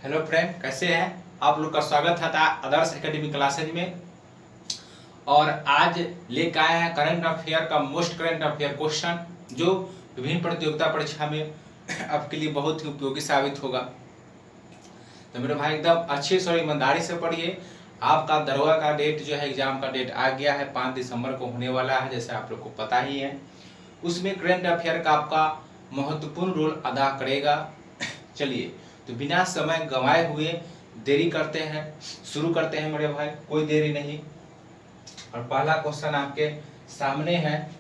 Hello friend, कैसे हैं आप लोग का स्वागत है आदर्श एकेडमी क्लासेज में। और आज लेकर आए हैं करंट अफेयर का मोस्ट करंट अफेयर क्वेश्चन, जो विभिन्न प्रतियोगिता परीक्षा में आपके लिए बहुत ही उपयोगी साबित होगा। तो मेरे भाई एकदम अच्छे से और ईमानदारी से पढ़िए। आपका दरोगा का डेट जो है, एग्जाम का डेट आ गया है, 5 दिसंबर को होने वाला है, जैसे आप लोग को पता ही है। उसमें करंट अफेयर का आपका महत्वपूर्ण रोल अदा करेगा। चलिए, तो बिना समय गंवाए हुए देरी करते हैं, शुरू करते हैं मेरे भाई, कोई देरी नहीं। और पहला क्वेश्चन आपके सामने है।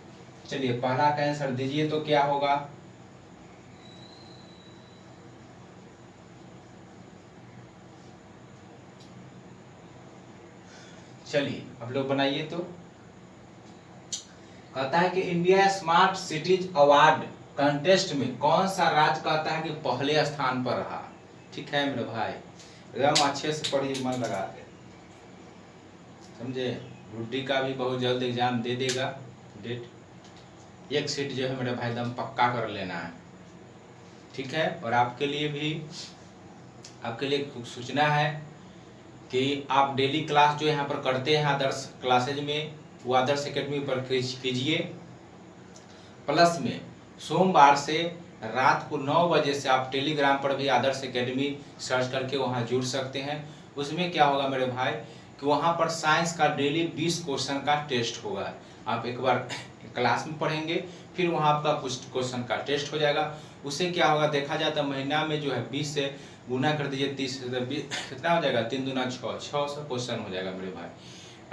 चलिए, पहला का आंसर दीजिए तो क्या होगा। चलिए आप लोग बनाइए। तो कहता है कि India smart cities award contest में कौन सा राज्य कहता है कि पहले स्थान पर रहा। ठीक है मेरे भाई, एकदम अच्छे से पढ़िए, मन लगा के समझे। रूटी का भी बहुत जल्द एग्जाम दे देगा डेट। एक सीट जो है मेरे भाई एकदम पक्का कर लेना है, ठीक है। और आपके लिए भी आपके लिए सूचना है कि आप डेली क्लास जो यहाँ पर करते हैं आदर्श क्लासेज में, वो आदर्श एकेडमी पर कीजिए। प्लस में सोमवार से रात को 9 बजे से आप टेलीग्राम पर भी आदर्श एकेडमी सर्च करके वहाँ जुड़ सकते हैं। उसमें क्या होगा मेरे भाई कि वहाँ पर साइंस का डेली 20 क्वेश्चन का टेस्ट होगा। आप एक बार क्लास में पढ़ेंगे, फिर वहाँ आपका कुछ क्वेश्चन का टेस्ट हो जाएगा। उससे क्या होगा देखा जाए तो महीना में जो है 20 से गुना कर दीजिए, 30 से 20 कितना हो जाएगा, 3 दूना 600 क्वेश्चन हो जाएगा मेरे भाई।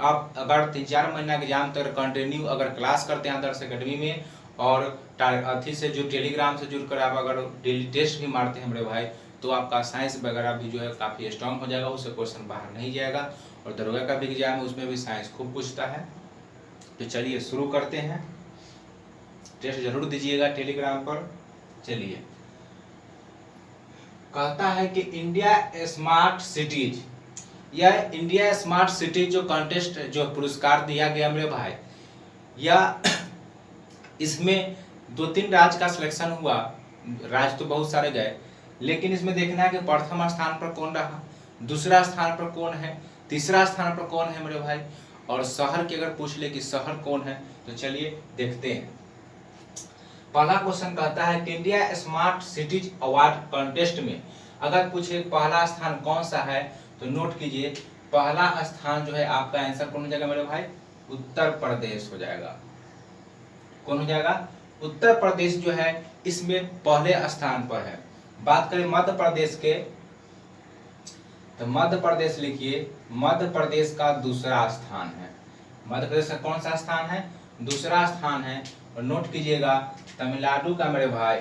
आप अगर 3-4 महीना के एग्जाम तक कंटिन्यू अगर क्लास करते हैं आदर्श एकेडमी में, और अथी से जो टेलीग्राम से जुड़कर आप अगर डेली टेस्ट भी मारते हैं मेरे भाई, तो आपका साइंस वगैरह भी जो है काफ़ी स्ट्रांग हो जाएगा, उससे क्वेश्चन बाहर नहीं जाएगा। और दरोगा का भी एग्जाम है, उसमें भी साइंस खूब पूछता है। तो चलिए शुरू करते हैं, टेस्ट जरूर दीजिएगा टेलीग्राम पर। चलिए, कहता है कि इंडिया स्मार्ट सिटीज, यह इंडिया स्मार्ट सिटी जो कंटेस्ट जो पुरस्कार दिया गया मेरे भाई, या इसमें 2-3 राज्य का सिलेक्शन हुआ। राज्य तो बहुत सारे गए, लेकिन इसमें देखना है कि प्रथम स्थान पर कौन रहा, दूसरा स्थान पर कौन है, तीसरा स्थान पर कौन है मेरे भाई। और शहर की अगर पूछ ले कि शहर कौन है, तो चलिए देखते हैं। पहला क्वेश्चन कहता है कि India smart cities award contest में अगर पूछे पहला स्थान कौन सा है, तो नोट कीजिए, पहला स्थान जो है आपका आंसर कौन हो जाएगा मेरे भाई, उत्तर प्रदेश हो जाएगा। कौन हो जाएगा, उत्तर प्रदेश जो है इसमें पहले स्थान पर है। बात करें मध्य प्रदेश के, तो मध्य प्रदेश लिखिए, मध्य प्रदेश का दूसरा स्थान है। मध्य प्रदेश का कौन सा स्थान है, दूसरा स्थान है। और नोट कीजिएगा तमिलनाडु का मेरे भाई,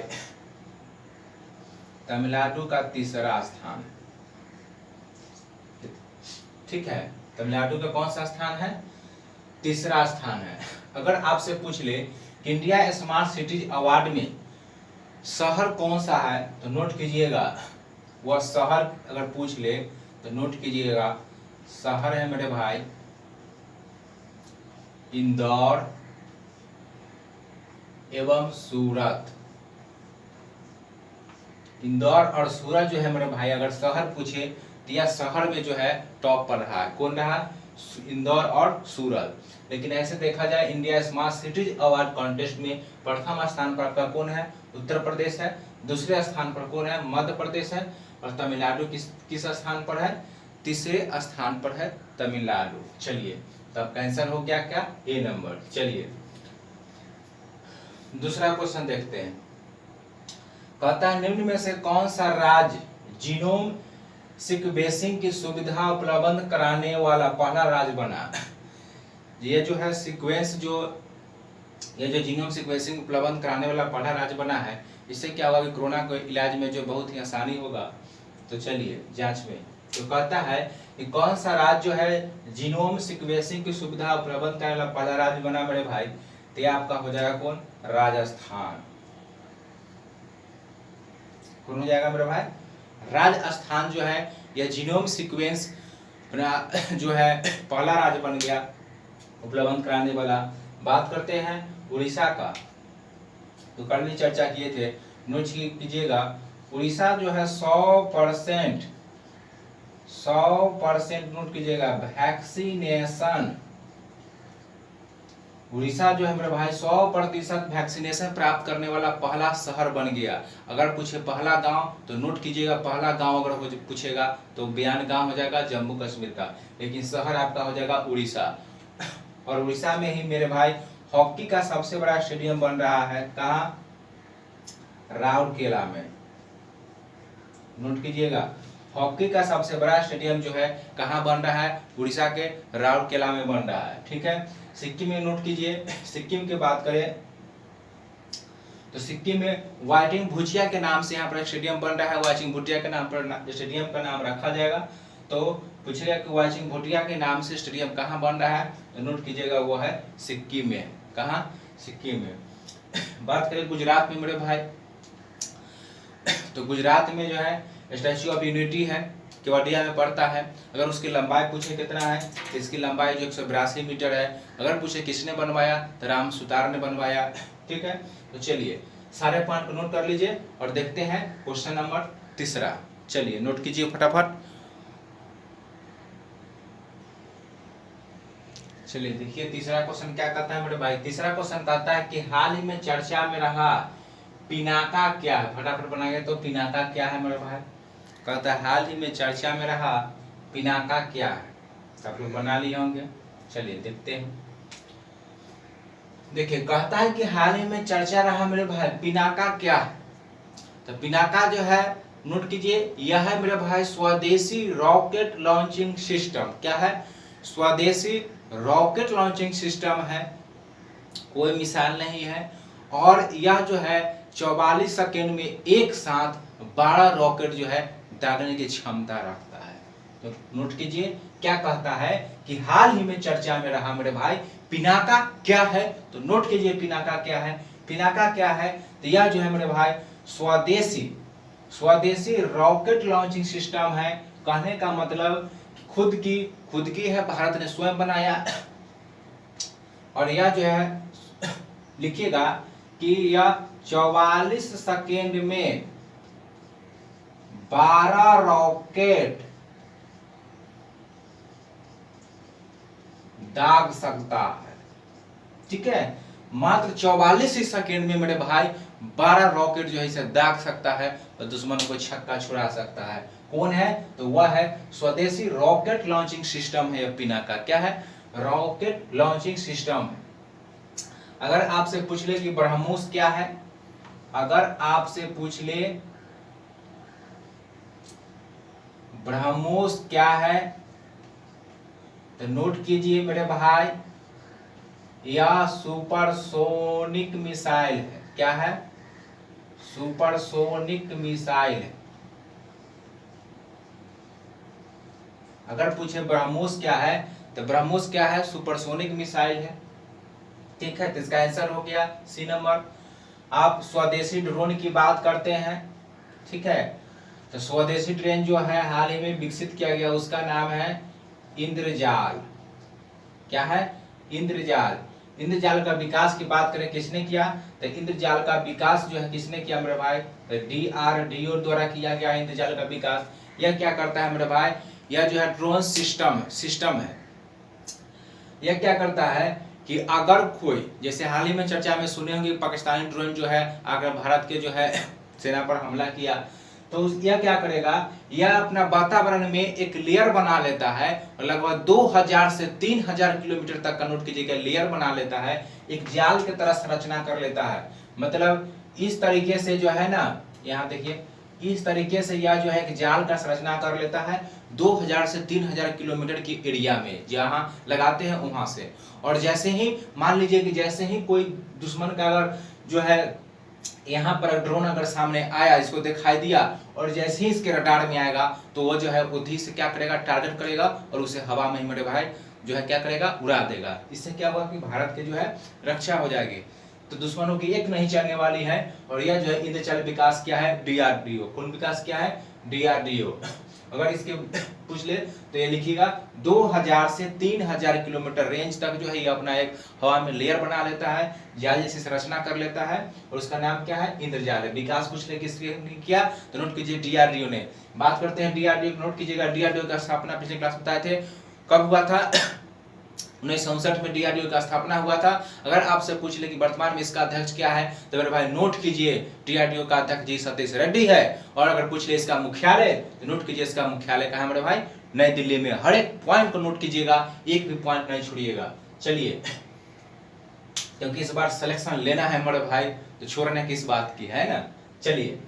तमिलनाडु का तीसरा स्थान, ठीक है। तमिलनाडु का कौन सा स्थान है, तीसरा स्थान है। अगर आपसे पूछ ले कि इंडिया स्मार्ट सिटीज अवार्ड में शहर कौन सा है, तो नोट कीजिएगा, वह शहर अगर पूछ ले तो नोट कीजिएगा, शहर है मेरे भाई इंदौर एवं सूरत। इंदौर और सूरत जो है मेरे भाई अगर शहर पूछे तो यह शहर में जो है टॉप पर रहा है। कौन रहा, इंदौर और सूरत। लेकिन ऐसे देखा जाए India smart cities award contest में प्रथम स्थान पर आपका कौन है, उत्तर प्रदेश है। दूसरे स्थान पर कौन है, मध्य प्रदेश है। और तमिलनाडु किस स्थान पर है, तीसरे स्थान पर है तमिलनाडु। चलिए, तो आपका आंसर हो गया क्या, ए नंबर। चलिए दूसरा क्वेश्चन देखते हैं। कहता है निम्न में से कौन सा राज्य जीनोम सीक्वेंसिंग की सुविधा उपलब्ध कराने वाला पहला राज्य बना। ये जो है सीक्वेंस ये जो जीनोम सीक्वेंसिंग उपलब्ध कराने वाला पहला राज्य बना है, इससे क्या होगा कि कोरोना के इलाज में जो बहुत ही आसानी होगा। तो चलिए जांच में, तो कहता है कि कौन सा राज्य जो है जीनोम सीक्वेंसिंग की सुविधा उपलब्ध कराने वाला पहला राज्य बना मेरे भाई, तो यह आपका हो जाएगा कौन, राजस्थान। कौन हो जाएगा मेरे भाई, राजस्थान जो है यह जीनोम सीक्वेंस जो है पहला राज्य बन गया उपलब्ध कराने वाला। बात करते हैं उड़ीसा का, तो कल भी चर्चा किए थे, नोट कीजिएगा। उड़ीसा जो है 100% 100% नोट कीजिएगा वैक्सीनेशन। उड़ीसा जो है मेरे भाई 100% वैक्सीनेशन प्राप्त करने वाला पहला शहर बन गया। अगर पूछे पहला गांव तो नोट कीजिएगा, पहला गांव अगर पूछेगा तो बयान गांव हो जाएगा जम्मू कश्मीर का, लेकिन शहर आपका हो जाएगा उड़ीसा। और उड़ीसा में ही मेरे भाई हॉकी का सबसे बड़ा स्टेडियम बन रहा है, कहाँ? राउरकेला में। नोट कीजिएगा, हॉकी का सबसे बड़ा स्टेडियम जो है कहाँ बन रहा है? उड़ीसा के राउरकेला में बन रहा है। ठीक है, सिक्किम में नोट कीजिए, सिक्किम की बात करें तो सिक्किम में वाइटिंग भुटिया के नाम से यहाँ पर स्टेडियम बन रहा है। वाइटिंग भुटिया के नाम पर स्टेडियम का नाम रखा जाएगा। तो पूछेगा कि वाइटिंग भुटिया के नाम से स्टेडियम कहाँ बन रहा है, तो नोट कीजिएगा वो है सिक्किम में। कहाँ? सिक्किम में। बात करें गुजरात में मेरे भाई, तो गुजरात में जो है स्टैच्यू ऑफ यूनिटी है, केवडिया में पड़ता है। अगर उसकी लंबाई पूछे कितना है, तो इसकी लंबाई जो 182 मीटर है। अगर पूछे किसने बनवाया, तो राम सुतार ने बनवाया। ठीक है, तो चलिए सारे पॉइंट को नोट कर लीजिए और देखते हैं क्वेश्चन नंबर 3। चलिए नोट कीजिए फटाफट। चलिए देखिए तीसरा क्वेश्चन क्या कहता है मेरे भाई। तीसरा क्वेश्चन कहता है कि हाल ही में चर्चा में रहा पिनाका क्या है। फटाफट बनाएंगे तो पिनाका क्या है मेरे भाई। कहता है हाल ही में चर्चा में रहा पिनाका क्या है। आप लोग बना लिए होंगे, चलिए देखते हैं। देखिए कहता है कि हाल ही में चर्चा रहा मेरे भाई पिनाका क्या है। तो पिनाका जो है नोट कीजिए, यह है मेरे भाई स्वदेशी रॉकेट लॉन्चिंग सिस्टम। क्या है? स्वदेशी रॉकेट लॉन्चिंग सिस्टम है, कोई मिसाल नहीं है। और यह जो है 44 सेकेंड में एक साथ 12 रॉकेट जो है दागने की क्षमता रखता है। तो नोट कीजिए क्या कहता है कि हाल ही में चर्चा में रहा मेरे भाई पिनाका क्या है। तो नोट कीजिए पिनाका क्या है। पिनाका क्या है, तो यह जो है मेरे भाई स्वदेशी रॉकेट लॉन्चिंग सिस्टम है। कहने का मतलब खुद की है, भारत ने स्वयं बनाया। और यह जो है लिखिएगा कि यह 44 सेकेंड में 12 रॉकेट दाग सकता है। ठीक है, मात्र 44 ही सेकेंड में मेरे भाई 12 रॉकेट जो है इसे दाग सकता है और दुश्मन को छक्का छुड़ा सकता है। कौन है? तो वह है स्वदेशी रॉकेट लॉन्चिंग सिस्टम है पिनाका। क्या है? Rocket launching system. अगर आपसे पूछ ले कि ब्रह्मोस क्या है, अगर आपसे पूछ ले ब्रह्मोस क्या है, तो नोट कीजिए मेरे भाई यह सुपरसोनिक मिसाइल है। क्या है? सुपरसोनिक मिसाइल है। अगर पूछे ब्रह्मोस क्या है, तो ब्रह्मोस क्या है? सुपरसोनिक मिसाइल है। ठीक है, तो इसका आंसर हो गया सी नंबर। आप स्वदेशी ड्रोन की बात करते हैं, ठीक है, तो स्वदेशी ड्रोन जो है हाल ही में विकसित किया गया उसका नाम है इंद्रजाल। क्या है? इंद्रजाल। इंद्रजाल का विकास की बात करें किसने किया, तो इंद्रजाल का विकास जो है किसने किया मेरे भाई, तो DRDO द्वारा किया गया इंद्रजाल का विकास। यह क्या करता है मेरे भाई, यह जो है ड्रोन सिस्टम है। यह क्या करता है कि अगर कोई, जैसे हाल ही में चर्चा में सुने होंगे पाकिस्तानी ड्रोन जो है अगर भारत के जो है सेना पर हमला किया, तो यह क्या करेगा, यह अपना वातावरण में एक लेयर बना लेता है और लगभग 2000 से 3000 किलोमीटर तक का नोट कीजिएगा लेयर बना लेता है, एक जाल की तरह संरचना कर लेता है। मतलब इस तरीके से जो है ना, यहाँ देखिए इस तरीके से यह जो है एक जाल का संरचना कर लेता है 2000 से 3000 किलोमीटर की एरिया में, जहां लगाते हैं वहां से। और जैसे ही मान लीजिए कि जैसे ही कोई दुश्मन का अगर जो है यहाँ पर ड्रोन अगर सामने आया, इसको दिखाई दिया, और जैसे ही इसके रडार में आएगा तो वो जो है उसी से क्या करेगा, टारगेट करेगा और उसे हवा में मेरे भाई जो है क्या करेगा, उड़ा देगा। इससे क्या होगा कि भारत के जो है रक्षा हो जाएगी। तो दुश्मनों की एक नहीं चलने वाली है। और यह जो है इंद्रजाल विकास क्या है, DRDO। कौन विकास क्या है, DRDO। अगर इसके पूछ ले तो ये लिखिएगा 2000 से 3000 किलोमीटर रेंज तक जो है ये अपना एक हवा में लेयर बना लेता है, जाल जैसी संरचना कर लेता है, और उसका नाम क्या है? इंद्रजाल है। विकास पूछ ले किसने किया तो नोट कीजिए डीआरडीओ ने। बात करते हैं डीआरडीओ, नोट कीजिएगा डीआरडीओ का स्थापना पिछले क्लास में बताए थे कब हुआ था? 1967 में डीआरडीओ का स्थापना हुआ था। अगर आपसे पूछ ले कि वर्तमान में इसका अध्यक्ष क्या है तो मेरे भाई नोट कीजिए डीआरडीओ का अध्यक्ष जी सतीश रेड्डी है। और अगर पूछ ले इसका मुख्यालय तो नोट कीजिए इसका मुख्यालय कहाँ है मेरे भाई? नई दिल्ली में। हर एक पॉइंट को नोट कीजिएगा, एक भी पॉइंट नहीं छोड़िएगा। चलिए, क्योंकि इस बार सिलेक्शन लेना है मेरे भाई तो छोड़ने किस बात की है ना। चलिए,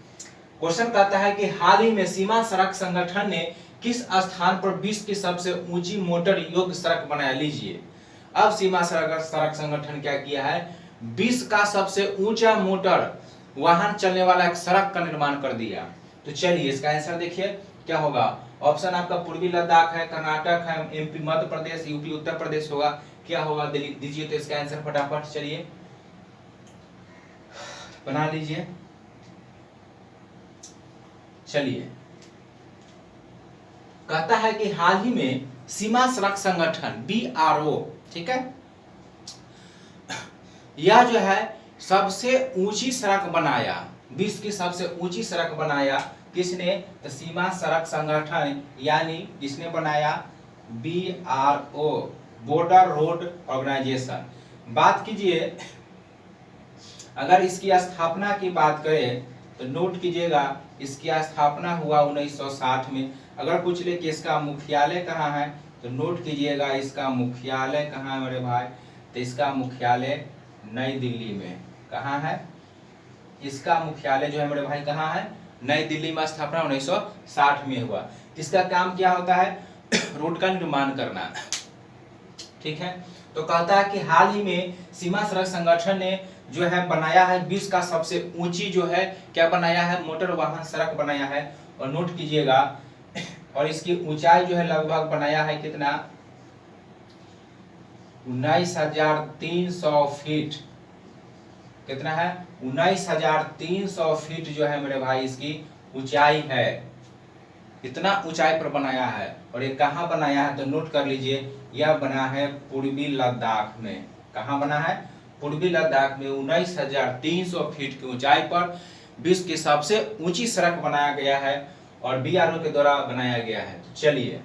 क्वेश्चन कहता है कि हाल ही में सीमा सड़क संगठन ने किस स्थान पर विश्व की सबसे ऊंची मोटर योग्य सड़क बनाया? लीजिए, अब सीमा सड़क संगठन क्या किया है? विश्व का सबसे ऊंचा मोटर वाहन चलने वाला एक सड़क का निर्माण कर दिया। तो चलिए इसका आंसर देखिए क्या होगा। ऑप्शन आपका पूर्वी लद्दाख है, कर्नाटक है, एमपी मध्य प्रदेश, यूपी उत्तर प्रदेश होगा। क्या होगा दीजिए तो इसका आंसर फटाफट चलिए बना लीजिए। चलिए, कहता है कि हाल ही में सीमा सड़क संगठन बीआरओ, ठीक है, यह जो है सबसे ऊंची सड़क बनाया, विश्व की सबसे ऊंची सड़क बनाया। किसने? तो सीमा सड़क संगठन यानी किसने बनाया? BRO, border road organisation. बात कीजिए, अगर इसकी स्थापना की बात करें तो नोट कीजिएगा इसकी स्थापना हुआ 1960 में। अगर पूछ ले कि इसका मुख्यालय कहाँ है तो नोट कीजिएगा इसका मुख्यालय कहाँ है मेरे भाई? तो इसका मुख्यालय नई दिल्ली में। कहाँ है? इसका मुख्यालय जो है मेरे भाई कहाँ है? नई दिल्ली में। स्थापना 1960 में हुआ। इसका काम क्या होता है? रोड का निर्माण करना, ठीक है। तो कहता है कि हाल ही में सीमा सड़क संगठन ने जो है बनाया है विश्व का सबसे ऊंची जो है क्या बनाया है? मोटर वाहन सड़क बनाया है। और नोट कीजिएगा, और इसकी ऊंचाई जो है लगभग बनाया है कितना? 19,300 फीट। कितना है? 19,300 फीट जो है मेरे भाई इसकी ऊंचाई है। इतना ऊंचाई पर बनाया है। और ये कहाँ बनाया है तो नोट कर लीजिए, यह बना है पूर्वी लद्दाख में। कहाँ बना है? पूर्वी लद्दाख में 19,300 फीट की ऊंचाई पर विश्व की सबसे ऊंची सड़क बनाया गया है और बीआरओ के द्वारा बनाया गया है। तो चलिए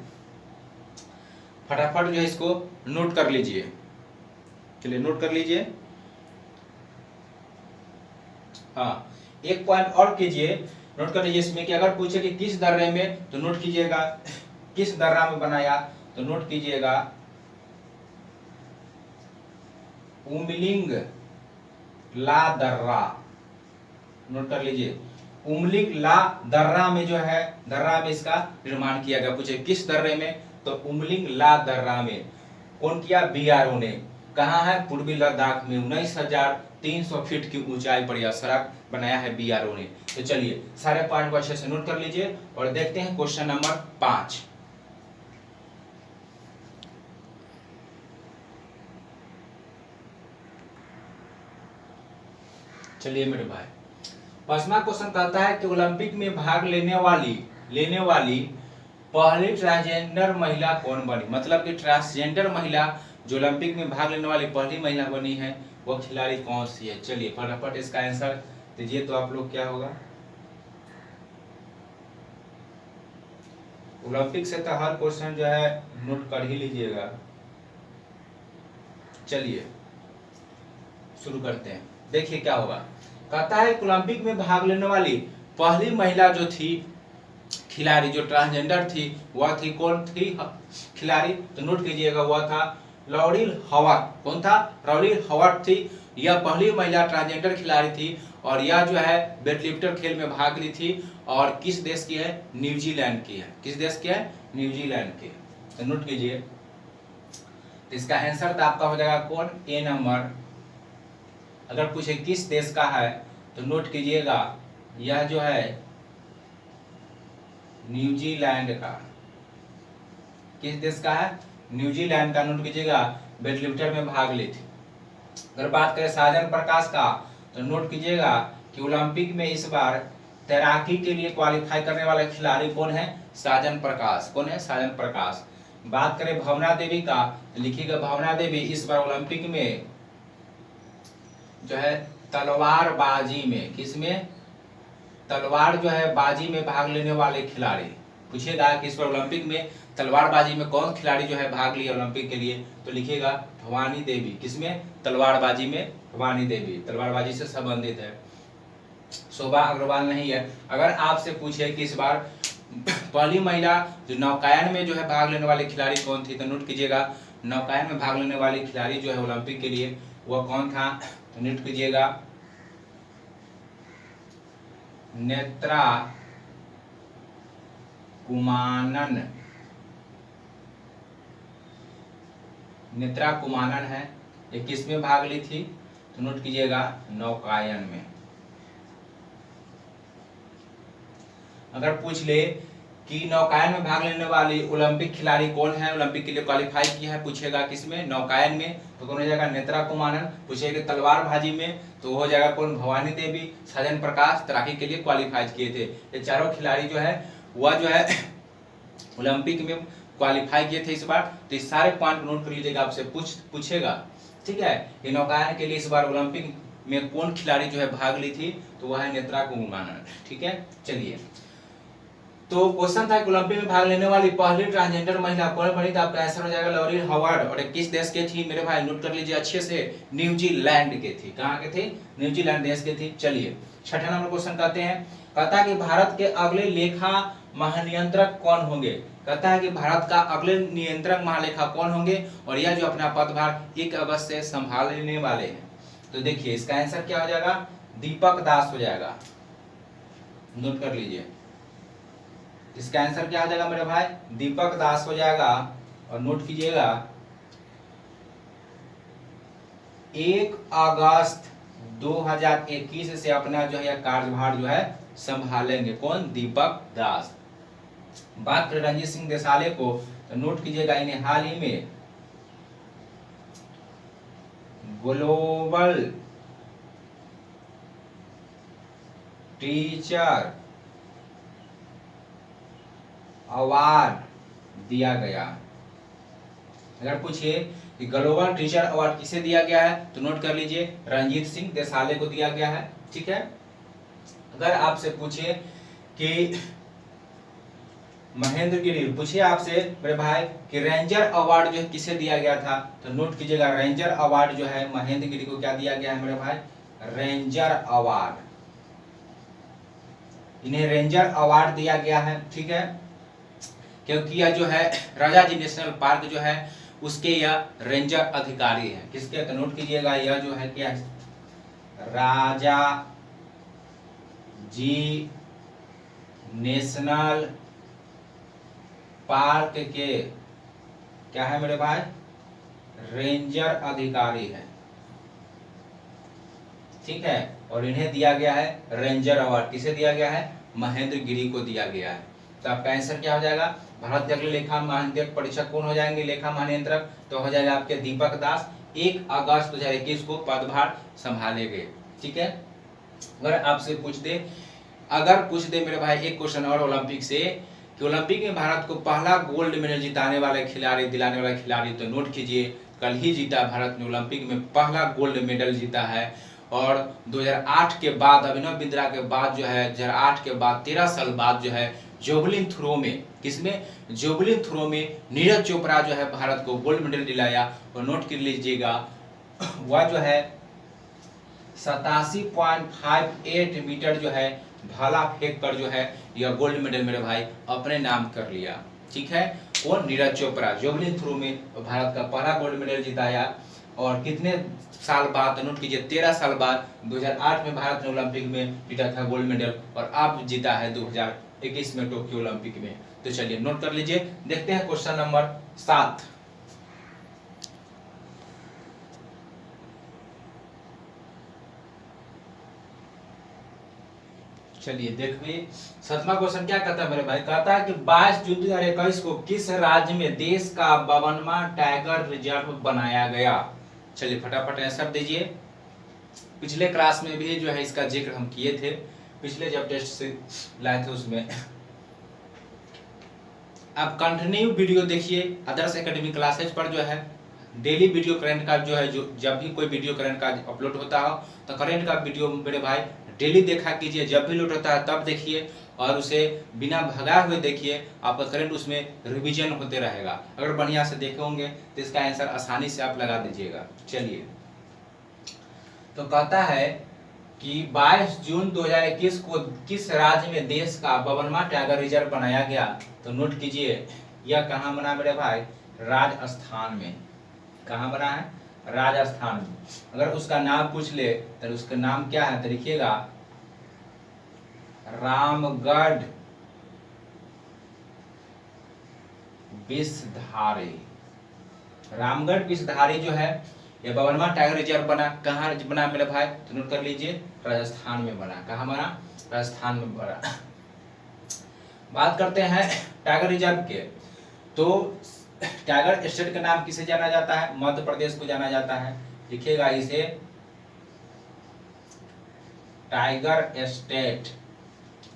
फटाफट जो है इसको नोट कर लीजिए। चलिए नोट कर लीजिए। हाँ, एक पॉइंट और कीजिए, नोट कर लीजिए इसमें कि अगर पूछे कि किस दर्रे में तो नोट कीजिएगा किस दर्रा में बनाया तो नोट कीजिएगा उमलिंग ला दर्रा। नोट कर लीजिए, उमलिंग ला दर्रा में जो है दर्रा में इसका निर्माण किया गया। पूछे किस दर्रे में तो उमलिंग ला दर्रा में। कौन किया? बीआरओ ने। कहाँ है? पूर्वी लद्दाख में। 19,300 फीट की ऊंचाई पर यह सड़क बनाया है बीआरओ ने। तो चलिए सारे पॉइंट को अच्छे से नोट कर लीजिए और देखते हैं क्वेश्चन नंबर 5। चलिए मेरे भाई, पांचवा क्वेश्चन कहता है कि ओलंपिक में भाग लेने वाली पहली ट्रांसजेंडर महिला कौन बनी? मतलब कि ट्रांसजेंडर महिला जो ओलंपिक में भाग लेने वाली पहली महिला बनी है वो खिलाड़ी कौन सी है? चलिए फटाफट इसका आंसर दीजिए तो आप लोग क्या होगा। ओलंपिक से तो हर क्वेश्चन जो है नोट कर ही लीजिएगा। चलिए शुरू करते हैं, देखिए क्या होगा। कहता है ओलंपिक में भाग लेने वाली पहली महिला जो थी खिलाड़ी जो ट्रांसजेंडर थी वह थी कौन थी खिलाड़ी? तो नोट कीजिएगा वह था लॉरिल हावर्ड। कौन था? लॉरिल हावर्ड थी। यह पहली महिला ट्रांसजेंडर खिलाड़ी थी और यह जो है वेटलिफ्टर खेल में भाग ली थी और किस देश की है? न्यूजीलैंड की है। किस देश की है? न्यूजीलैंड की। तो नोट कीजिए, इसका आंसर तो आपका हो जाएगा कौन? ए नंबर। अगर पूछे किस देश का है तो नोट कीजिएगा यह जो है न्यूजीलैंड का। किस देश का है? न्यूजीलैंड का। नोट कीजिएगा, वेटलिफ्टर में भाग ली थी। अगर बात करें साजन प्रकाश का तो नोट कीजिएगा कि ओलंपिक में इस बार तैराकी के लिए क्वालिफाई करने वाला खिलाड़ी कौन है? साजन प्रकाश। कौन है? साजन प्रकाश। बात करें भावना देवी का, लिखिएगा भावना देवी इस बार ओलंपिक में जो है तलवारबाजी में, किसमें? तलवार जो है बाजी में भाग लेने वाले खिलाड़ी। पूछेगा कि इस बार ओलंपिक में तलवारबाजी में कौन खिलाड़ी जो है भाग लिया ओलंपिक के लिए, तो लिखिएगा भवानी देवी। किसमें? तलवारबाजी में भवानी देवी, तलवारबाजी से संबंधित है। शोभा अग्रवाल नहीं है। अगर आपसे पूछे कि इस बार पहली महिला जो नौकायन में जो है भाग लेने वाले खिलाड़ी कौन थी, तो नोट कीजिएगा नौकायन में भाग लेने वाली खिलाड़ी जो है ओलंपिक के लिए वह कौन था, तो नोट कीजिएगा नेत्रा कुमानन। नेत्रा कुमानन है। ये किस में भाग ली थी, तो नोट कीजिएगा नौकायन में। अगर पूछ ले कि नौकायन में भाग लेने वाली ओलंपिक खिलाड़ी कौन है, ओलंपिक के लिए क्वालिफाई किया है, पूछेगा किसमें? नौकायन में, तो कौन हो जाएगा? नेत्रा कुमानन। पूछेगा तलवारबाजी में, तो हो जाएगा कौन? भवानी देवी। साजन प्रकाश तैराकी के लिए क्वालिफाई किए थे। ये चारों खिलाड़ी जो है वह जो है ओलंपिक में क्वालिफाई किए थे इस बार। तो इस सारे पॉइंट नोट कर लीजिएगा, आपसे पूछेगा, ठीक है। ये नौकायन के लिए इस बार ओलंपिक में कौन खिलाड़ी जो है भाग ली थी, तो वह है नेत्रा कुमानन, ठीक है। चलिए, तो क्वेश्चन था कि ओलंपिक में भाग लेने वाली पहली ट्रांसजेंडर महिला कौन बनी, तो आपका आंसर हो जाएगा लॉरेन हावर्ड। और किस देश के थी मेरे भाई, नोट कर लीजिए अच्छे से, न्यूजीलैंड के थी। कहाँ के थे? न्यूजीलैंड देश के थी। चलिए, छठा नंबर क्वेश्चन कहते हैं, कहता है कि भारत के अगले लेखा महानियंत्रक कौन होंगे। कहता है कि भारत का अगले नियंत्रक महालेखा कौन होंगे, और यह जो अपना पदभार 1 अगस्त से संभालने वाले हैं। तो देखिए इसका आंसर क्या हो जाएगा, दीपक दास हो जाएगा। नोट कर लीजिए, इसका आंसर क्या हो जाएगा मेरे भाई, दीपक दास हो जाएगा। और नोट कीजिएगा 1 अगस्त 2021 से अपना जो है कार्यभार जो है संभालेंगे। कौन? दीपक दास। बात करें रणजीत सिंह देसाले को, तो नोट कीजिएगा इन्हें हाल ही में ग्लोबल टीचर अवार्ड दिया गया। अगर पूछिए कि ग्लोबल टीचर अवार्ड किसे दिया गया है, तो नोट कर लीजिए रणजीत सिंह देसाले को दिया गया है, ठीक है। अगर आपसे पूछे कि महेंद्र गिरी, पूछिए आपसे मेरे भाई कि रेंजर अवार्ड जो है किसे दिया गया था, तो नोट कीजिएगा रेंजर अवार्ड जो है महेंद्र गिरी को क्या दिया गया है मेरे भाई, रेंजर अवार्ड। इन्हें रेंजर अवार्ड दिया गया है, ठीक है, क्योंकि यह जो है राजाजी नेशनल पार्क जो है उसके यह रेंजर अधिकारी है। किसके? तो नोट कीजिएगा यह जो है क्या है, राजा जी नेशनल पार्क के क्या है मेरे भाई, रेंजर अधिकारी है, ठीक है। और इन्हें दिया गया है रेंजर अवार्ड। किसे दिया गया है? महेंद्र गिरी को दिया गया है। तो आपका आंसर क्या हो जाएगा, भारत के अगले लेखा महानियंत्रक परीक्षक कौन हो जाएंगे, लेखा महानियंत्रक, तो हो जाएगा आपके दीपक दास। 1 अगस्त 2021 को पदभार संभालेंगे, ठीक है। अगर पूछ दे मेरे भाई एक क्वेश्चन और ओलंपिक से कि ओलंपिक में भारत को पहला गोल्ड मेडल दिलाने वाला खिलाड़ी, तो नोट कीजिए कल ही जीता भारत ने ओलंपिक में पहला गोल्ड मेडल जीता है। और 2008 के बाद, अभिनव बिंद्रा के बाद जो है 2008 के बाद 13 साल बाद जो है जोवलिन थ्रो में, किसमें? जोवलिन थ्रो में नीरज चोपड़ा जो है भारत को गोल्ड मेडल दिलाया। और नोट कर लीजिएगा वह जो है 87.58 मीटर जो है भाला फेंक कर जो है यह गोल्ड मेडल मेरे भाई अपने नाम कर लिया, ठीक है। कौन? नीरज चोपड़ा। जोवलिन थ्रो में भारत का पहला गोल्ड मेडल जिताया। और कितने साल बाद, नोट कीजिए 13 साल बाद 2008 में भारत ने ओलंपिक में जीता था गोल्ड मेडल, और अब जीता है 2021 में टोक्यो ओलंपिक में। तो चलिए नोट कर लीजिए। देखते हैं क्वेश्चन नंबर 7। चलिए देखिए 7वां क्वेश्चन क्या कहता है मेरे भाई, कहता है कि 22 जून 2021 को किस राज्य में देश का 52वां टाइगर रिजर्व बनाया गया। चलिए फटाफट आंसर दीजिए। पिछले क्लास में भी जो है इसका जिक्र हम किए थे, पिछले जब टेस्ट से लाए थे उसमें। आप कंटिन्यू वीडियो देखिए आदर्श एकेडमी क्लासेज पर जो है डेली वीडियो करंट का जो है, जो जब भी कोई वीडियो करंट का अपलोड होता हो तो करंट का वीडियो मेरे भाई डेली देखा कीजिए, जब भी लोड होता है तब देखिए और उसे बिना भगा हुए देखिए, आपका करंट उसमें रिवीजन होते रहेगा। अगर बढ़िया से देखे होंगे तो इसका आंसर आसानी से आप लगा दीजिएगा। चलिए, तो कहता है कि 22 जून 2021 को किस राज्य में देश का 52वां टाइगर रिजर्व बनाया गया? तो नोट कीजिए, यह कहाँ बना मेरे भाई? राजस्थान में। कहाँ बना है? राजस्थान में। अगर उसका नाम पूछ ले तो उसका नाम क्या है तो लिखिएगा रामगढ़ विषधारी। रामगढ़ विषधारी जो है ये 52वां टाइगर रिजर्व बना, कहाँ बना मेरे भाई? तो नोट कर लीजिए, राजस्थान में बना। कहाँ बना? राजस्थान में बना। बात करते हैं टाइगर रिजर्व के, तो टाइगर स्टेट का नाम किसे जाना जाता है? मध्य प्रदेश को जाना जाता है। लिखिएगा इसे टाइगर स्टेट।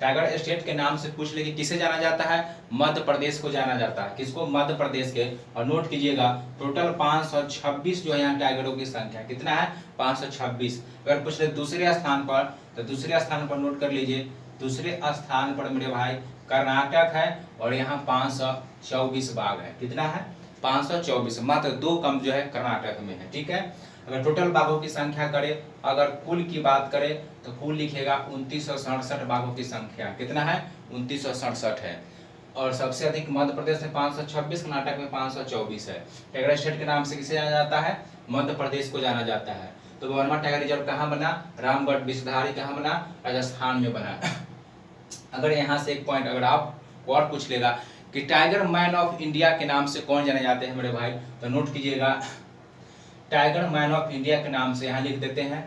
टाइगर स्टेट के नाम से पूछ ले कि किसे जाना जाता है? मध्य प्रदेश को जाना जाता है। किसको? मध्य प्रदेश के। और नोट कीजिएगा टोटल 526 जो है यहाँ टाइगरों की संख्या कितना है? 526। अगर पूछ ले दूसरे स्थान पर, तो दूसरे स्थान पर नोट कर लीजिए, दूसरे स्थान पर मेरे भाई कर्नाटक है और यहाँ 524 बाघ है। कितना है? 524, मात्र 2 कम जो है कर्नाटक में है। ठीक है, अगर टोटल बाघों की संख्या करें, अगर कुल की बात करें तो कुल लिखेगा 2967 बाघों की संख्या। कितना है? 2967 है। और सबसे अधिक मध्य प्रदेश में 526, कर्नाटक में 524 है। टाइगर स्टेट के नाम से किसे जाना जाता है? मध्य प्रदेश को जाना जाता है। तो 52वां टाइगर रिजर्व कहाँ बना? रामगढ़ विषधारी कहाँ बना? राजस्थान में बना। अगर यहाँ से एक पॉइंट अगर आप और पूछ लेगा कि टाइगर मैन ऑफ इंडिया के नाम से कौन जाने जाते हैं मेरे भाई, तो नोट कीजिएगा टाइगर मैन ऑफ इंडिया के नाम से यहाँ लिख देते हैं,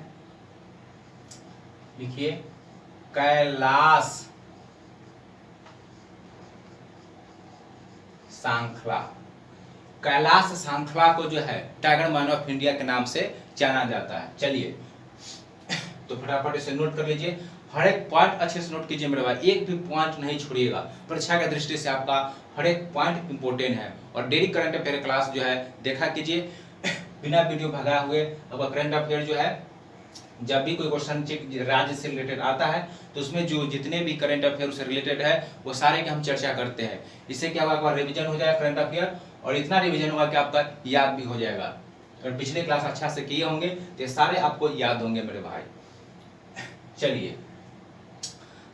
लिखिए कैलाश सांखला। कैलाश सांखला को जो है टाइगर मैन ऑफ इंडिया के नाम से जाना जाता है। चलिए, तो फटाफट इसे नोट कर लीजिए, हर एक पॉइंट अच्छे से नोट कीजिए मेरे भाई, एक भी पॉइंट नहीं छोड़िएगा। परीक्षा की दृष्टि से आपका हर एक पॉइंट इंपॉर्टेंट है। और डेली करंट अफेयर क्लास जो है देखा कीजिए, बिना वीडियो भगा हुए। अब करंट अफेयर जो है जब भी कोई क्वेश्चन राज्य से रिलेटेड आता है तो उसमें जो जितने भी करंट अफेयर से रिलेटेड है वो सारे की हम चर्चा करते हैं। इससे क्या होगा, रिविजन हो जाएगा करंट अफेयर, और इतना रिविजन होगा कि आपका याद भी हो जाएगा। अगर पिछले क्लास अच्छा से किए होंगे तो ये सारे आपको याद होंगे मेरे भाई। चलिए,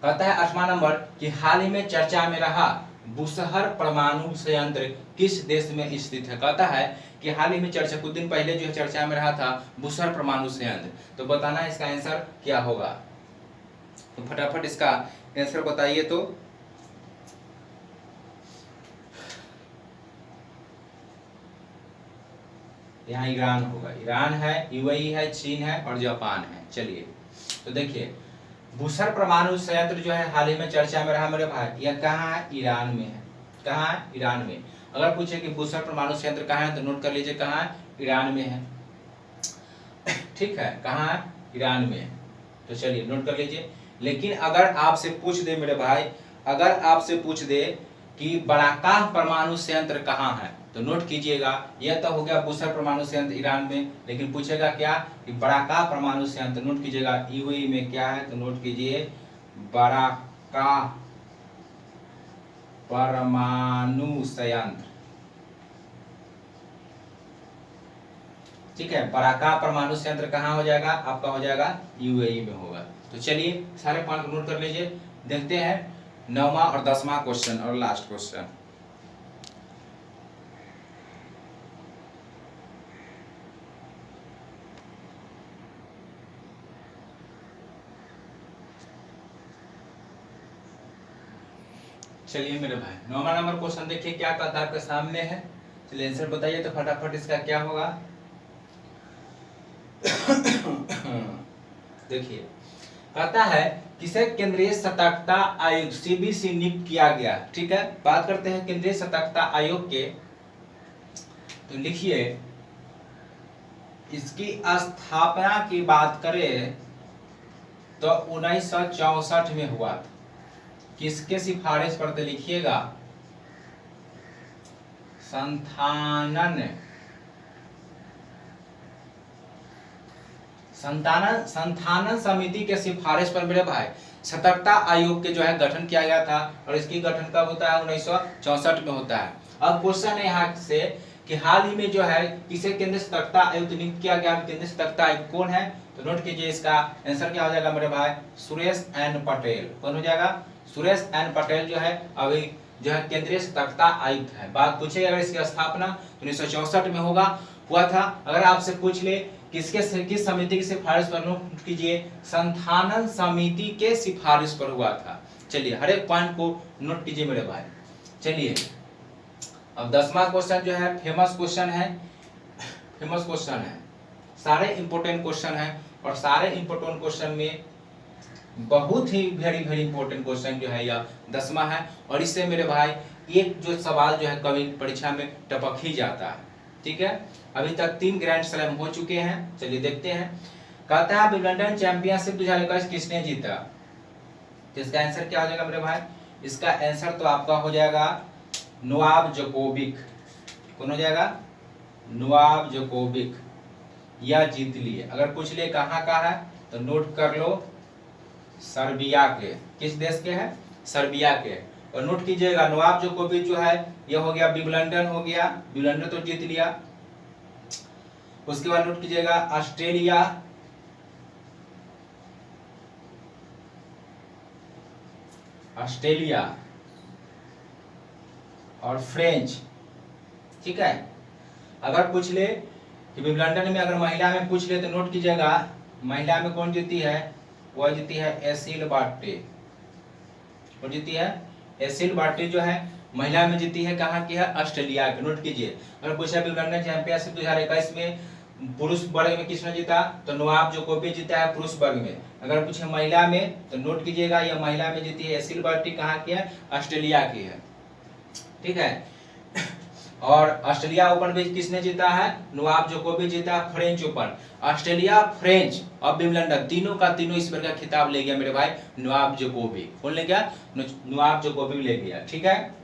कहता है 8वां नंबर कि हाल ही में चर्चा में रहा बुसहर परमाणु संयंत्र किस देश में स्थित है? कहता है कि हाल ही में चर्चा, कुछ दिन पहले जो है चर्चा में रहा था बुसहर परमाणु संयंत्र। तो बताना इसका आंसर क्या होगा? तो फटाफट इसका आंसर बताइए। तो यहाँ ईरान होगा। ईरान है, यूएई है, चीन है और जापान है। चलिए, तो देखिए बुसहर परमाणु संयंत्र जो है हाल ही में चर्चा में रहा मेरे भाई, यह कहाँ है? ईरान में है। कहाँ है? ईरान में। अगर पूछे कि बुसहर परमाणु संयंत्र कहाँ है तो नोट कर लीजिए कहाँ है? ईरान में है। ठीक है, कहाँ है? ईरान में है। तो चलिए नोट कर लीजिए। लेकिन अगर आपसे पूछ दे मेरे भाई, अगर आपसे पूछ दे कि बड़ाकाह परमाणु संयंत्र कहाँ है, तो नोट कीजिएगा यह तो हो गया बुसहर परमाणु संयंत्र ईरान में, लेकिन पूछेगा क्या कि बड़ाकाह परमाणु संयंत्र, नोट कीजिएगा यूएई में क्या है, तो नोट कीजिए बड़ाकाह परमाणु संयंत्र। ठीक है, बड़ाकाह परमाणु संयंत्र कहाँ हो जाएगा? आपका हो जाएगा यूएई में होगा। तो चलिए सारे पॉइंट नोट कर लीजिए। देखते हैं 9वां और 10वां क्वेश्चन और लास्ट क्वेश्चन। चलिए मेरे भाई 9वां नंबर क्वेश्चन देखिए क्या कहता है, आपके सामने है। चलिए आंसर बताइए तो फटाफट इसका क्या होगा। देखिए कहता है किसे केंद्रीय सतर्कता आयोग सीबीसी नियुक्त किया गया। ठीक है, बात करते हैं केंद्रीय सतर्कता आयोग के, तो लिखिए इसकी स्थापना की बात करें तो 1964 में हुआ था। किसके सिफारिश पर? तो लिखिएगा संथानन समिति के सिफारिश पर मेरे भाई सतर्कता आयोग के जो है गठन किया गया था। और इसकी गठन कब होता है? 1964 में होता है। अब क्वेश्चन है यहाँ से कि हाल ही में जो है किसे केंद्रीय सतर्कता आयुक्त नियुक्त किया गया? केंद्रीय सतर्कता आयुक्त कौन है? तो नोट कीजिए, इसका आंसर क्या हो जाएगा मेरे भाई? सुरेश एन पटेल। कौन हो जाएगा? सुरेश एन पटेल जो है अभी जो है केंद्रीय सतर्कता आयुक्त है। बात पूछेगा अगर इसकी स्थापना 1964 में हुआ था। अगर आपसे पूछ ले किस समिति की सिफारिश पर? नोट कीजिए, संथानन समिति के सिफारिश पर हुआ था। चलिए हर एक पॉइंट को नोट कीजिए मेरे भाई। चलिए अब 10वां क्वेश्चन जो है फेमस क्वेश्चन है। सारे इंपोर्टेंट क्वेश्चन है और सारे इंपोर्टेंट क्वेश्चन में बहुत ही वेरी इंपोर्टेंट क्वेश्चन जो है यह 10वां है। और इससे मेरे भाई एक जो सवाल जो है कभी परीक्षा में टपक ही जाता है। ठीक है, अभी तक 3 ग्रैंड स्लैम हो चुके हैं। चलिए देखते हैं। कहता है विंबलडन चैंपियनशिप 2021 किसने जीता? तो इसका आंसर क्या हो जाएगा मेरे भाई? इसका आंसर तो आपका हो जाएगा नोवाक जोकोविक। कौन हो जाएगा? Novak Djokovic. यह जीत लिए। अगर पूछ ले कहाँ का है तो नोट कर लो, सर्बिया के। किस देश के है? सर्बिया के। और नोट कीजिएगा नोवाक जोकोविच जो है यह हो गया विंबलडन हो गया, विंबलडन तो जीत लिया। उसके बाद नोट कीजिएगा ऑस्ट्रेलिया और फ्रेंच। ठीक है, अगर पूछ ले कि विंबलडन में अगर महिला में पूछ ले तो नोट कीजिएगा महिला में कौन जीती है? वह जीती है एसिल बार्टी। कौन जीती है? एसिल बार्टी जो है महिला में जीती है। कहाँ की है? ऑस्ट्रेलिया की। नोट कीजिए। अगर पूछा विंबलडन चैंपियनशिप 2021 में पुरुष वर्ग में किसने जीता? तो नोवाक जोकोविच जीता है पुरुष वर्ग में। अगर पूछे महिला में तो नोट कीजिएगा यह महिला में जीती है एसिल बार्टी। कहाँ की है? ऑस्ट्रेलिया की है। ठीक है, और ऑस्ट्रेलिया ओपन भी किसने जीता है? नोवाक जोकोविच जीता है। फ्रेंच ओपन, ऑस्ट्रेलिया, फ्रेंच और विंबलडन तीनों का तीनों इस बार का खिताब ले गया मेरे भाई नोवाक जोकोविच। कौन ले गया? नोवाक जोकोविच ले गया। ठीक है,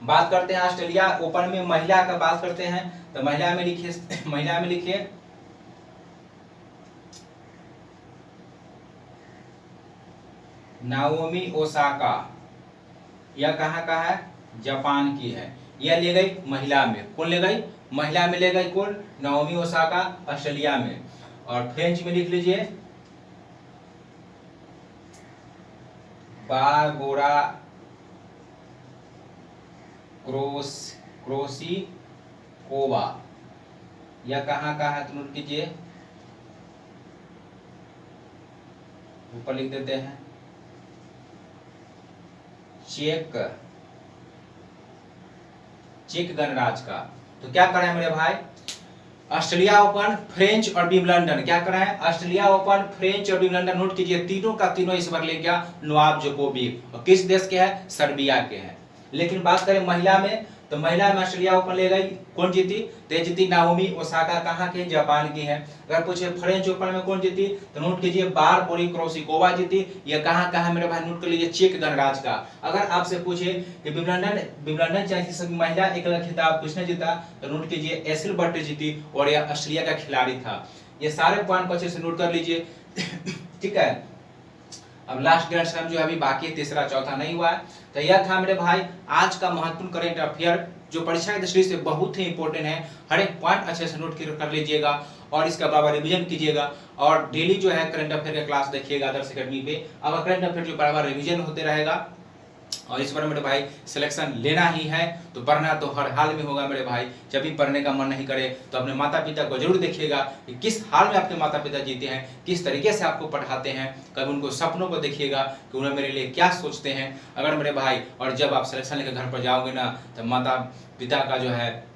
बात करते हैं ऑस्ट्रेलिया ओपन में महिला का बात करते हैं। तो महिला में लिखिए नाओमी ओसाका। यह कहाँ का है? जापान की है। यह ले गई महिला में। कौन ले गई? महिला में ले गई कौन? नाओमी ओसाका, ऑस्ट्रेलिया में। और फ्रेंच में लिख लीजिए बारबोरा क्रोसिकोवा। यह कहाँ का है? तो नोट कीजिए, ऊपर लिख देते हैं चेक गणराज्य का। तो क्या करें मेरे भाई? ऑस्ट्रेलिया ओपन, फ्रेंच और विंबलडन। क्या करें? ऑस्ट्रेलिया ओपन, फ्रेंच और विंबलडन। नोट कीजिए तीनों का तीनों इस बार ले गया नोवाक जोकोविच। और किस देश के है? सर्बिया के हैं। लेकिन बात करें महिला में तो महिला में ऑस्ट्रेलिया ओपन ले गई। कौन जीती? तो जीती नाओमी ओसाका। कहाँ की? जापान की है। अगर पूछे फ्रेंच ओपन में कौन जीती तो नोट कीजिए बारबोरा क्रोसिकोवा जीती। यह कहाँ का है मेरे भाई? नोट कर लीजिए चेक गणराज्य का। अगर आपसे पूछे कि विंबलडन चैंपियनशिप महिला एकल खिताब किसने जीता तो नोट कीजिए एसिल बार्टी जीती और यह ऑस्ट्रेलिया का खिलाड़ी था। ये सारे पॉइंट को अच्छे से नोट कर लीजिए। ठीक है, अब लास्ट ग्रैंड स्लैम जो अभी बाकी है, तीसरा चौथा नहीं हुआ है। तो यह था मेरे भाई आज का महत्वपूर्ण करंट अफेयर जो परीक्षा की दृष्टि से बहुत ही इंपॉर्टेंट है। हर एक पॉइंट अच्छे से नोट कर लीजिएगा और इसका बार बार रिवीजन कीजिएगा। और डेली जो है करंट अफेयर का क्लास देखिएगा आदर्श अकेडमी पे। अब करंट अफेयर जो बार बार रिवीजन होते रहेगा और इस बार मेरे भाई सिलेक्शन लेना ही है तो पढ़ना तो हर हाल में होगा मेरे भाई। जब भी पढ़ने का मन नहीं करे तो अपने माता पिता को जरूर देखिएगा कि किस हाल में आपके माता पिता जीते हैं, किस तरीके से आपको पढ़ाते हैं। कभी उनको सपनों को देखिएगा कि उन्हें मेरे लिए क्या सोचते हैं। अगर मेरे भाई और जब आप सिलेक्शन लेकर घर पर जाओगे ना तो माता पिता का जो है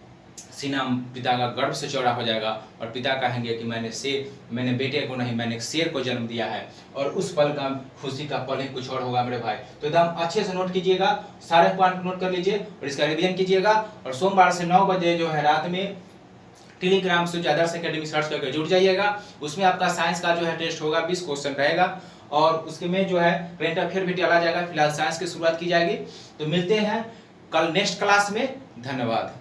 सीना पिता का गर्व से चौड़ा हो जाएगा और पिता कहेंगे कि मैंने बेटे को नहीं, मैंने एक शेर को जन्म दिया है। और उस पल का खुशी का पल ही कुछ और होगा मेरे भाई। तो एकदम अच्छे से नोट कीजिएगा, सारे पॉइंट नोट कर लीजिए और इसका रिवीजन कीजिएगा। और सोमवार से 9 बजे जो है रात में टेलीग्राम से जो आदर्श एकेडमी सर्च करके जुड़ जाइएगा। उसमें आपका साइंस का जो है टेस्ट होगा, 20 क्वेश्चन रहेगा और उसके में जो है करंट अफेयर भी डाला जाएगा। फिलहाल साइंस की शुरुआत की जाएगी। तो मिलते हैं कल नेक्स्ट क्लास में। धन्यवाद।